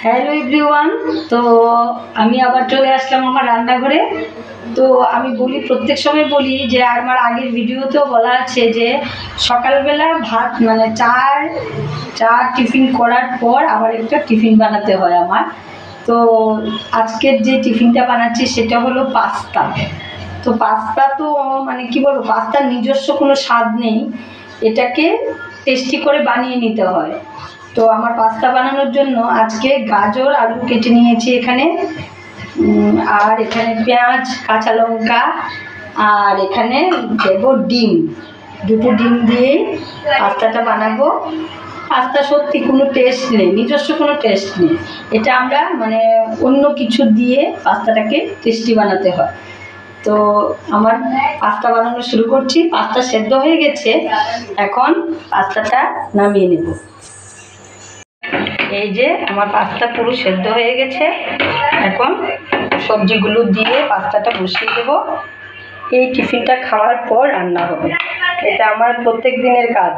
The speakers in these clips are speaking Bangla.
Hello everyone. তো আমি আবার চলে আসলাম আমার রান্নাঘরে। তো আমি বলি, প্রত্যেক সময় বলি যে আমার আগের ভিডিওতেও বলা আছে যে সকালবেলা ভাত মানে চা টিফিন করার পর আবার একটা টিফিন বানাতে হয় আমার। তো আজকের যে টিফিনটা বানাচ্ছি সেটা হলো পাস্তা। তো পাস্তা তো মানে কি বলবো, পাস্তার নিজস্ব কোনো স্বাদ নেই, এটাকে টেস্টি করে বানিয়ে নিতে হয়। তো আমার পাস্তা বানানোর জন্য আজকে গাজর আলু কেটে নিয়েছি এখানে, আর এখানে পেঁয়াজ কাঁচা লঙ্কা, আর এখানে দেবো ডিম। দুটো ডিম দিয়েই পাস্তাটা বানাবো। পাস্তা সত্যি কোনো টেস্ট নেই, নিজস্ব কোনো টেস্ট নেই, এটা আমরা মানে অন্য কিছু দিয়ে পাস্তাটাকে টেস্টি বানাতে হয়। তো আমার পাস্তা বানানো শুরু করছি। পাস্তা সেদ্ধ হয়ে গেছে, এখন পাস্তাটা নামিয়ে নেব। এই যে আমার পাস্তা পুরো সেদ্ধ হয়ে গেছে, এখন সবজিগুলো দিয়ে পাস্তাটা বসিয়ে দেব। এই টিফিনটা খাওয়ার পর রান্না হবে, এটা আমার প্রত্যেক দিনের কাজ।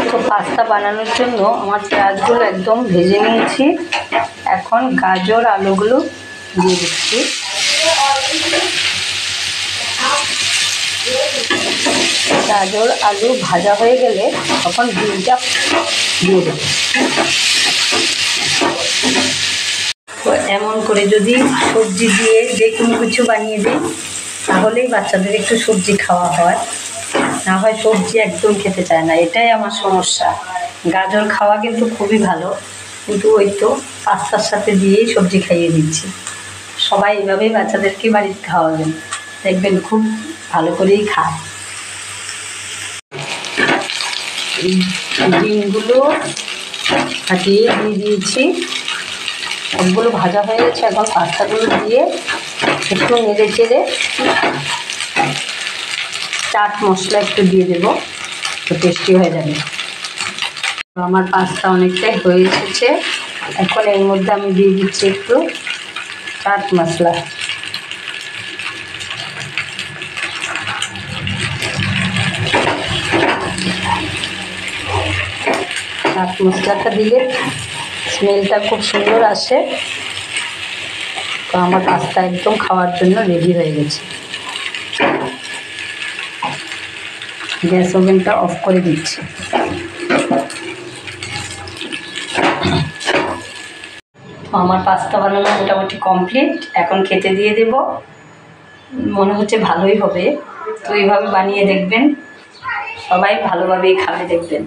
তো পাস্তা বানানোর জন্য আমার পেঁয়াজগুলো একদম ভেজে নিয়েছি, এখন গাজর আলুগুলো দিয়ে দিচ্ছি। গাজর আলু ভাজা হয়ে গেলে তখন ডিমটা দিয়ে দেবো। তো এমন করে যদি সবজি দিয়ে যে কোনো কিছু বানিয়ে দিই তাহলেই বাচ্চাদের একটু সবজি খাওয়া হয়, না হয় সবজি একদম খেতে চায় না, এটাই আমার সমস্যা। গাজর খাওয়া কিন্তু খুবই ভালো, কিন্তু ওই তো পাস্তার সাথে দিয়েই সবজি খাইয়ে দিচ্ছি। সবাই এভাবেই বাচ্চাদেরকে বাড়িতে খাওয়াবেন, দেখবেন খুব ভালো করেই খায়। এই ডিমগুলো ফাটিয়ে দিয়ে দিয়েছি, সবগুলো ভাজা হয়ে গেছে। এখন পাস্তাগুলো দিয়ে একটু নেড়ে চেড়ে চাট মশলা একটু দিয়ে দেবো, তো টেস্টি হয়ে যাবে। আমার পাস্তা অনেকটাই হয়ে এসেছে, এখন এর মধ্যে আমি দিয়ে দিচ্ছি একটু চাট মশলা। চাট মশলাটা দিলে স্মেলটা খুব সুন্দর আসে। তো আমার পাস্তা একদম খাওয়ার জন্য রেডি হয়ে গেছে। গ্যাস ওভেনটা অফ করে দিচ্ছি। আমার পাস্তা বানানো মোটামুটি কমপ্লিট, এখন খেতে দিয়ে দেব। মনে হচ্ছে ভালোই হবে। তো এইভাবে বানিয়ে দেখবেন, সবাই ভালোভাবেই খাবে দেখবেন।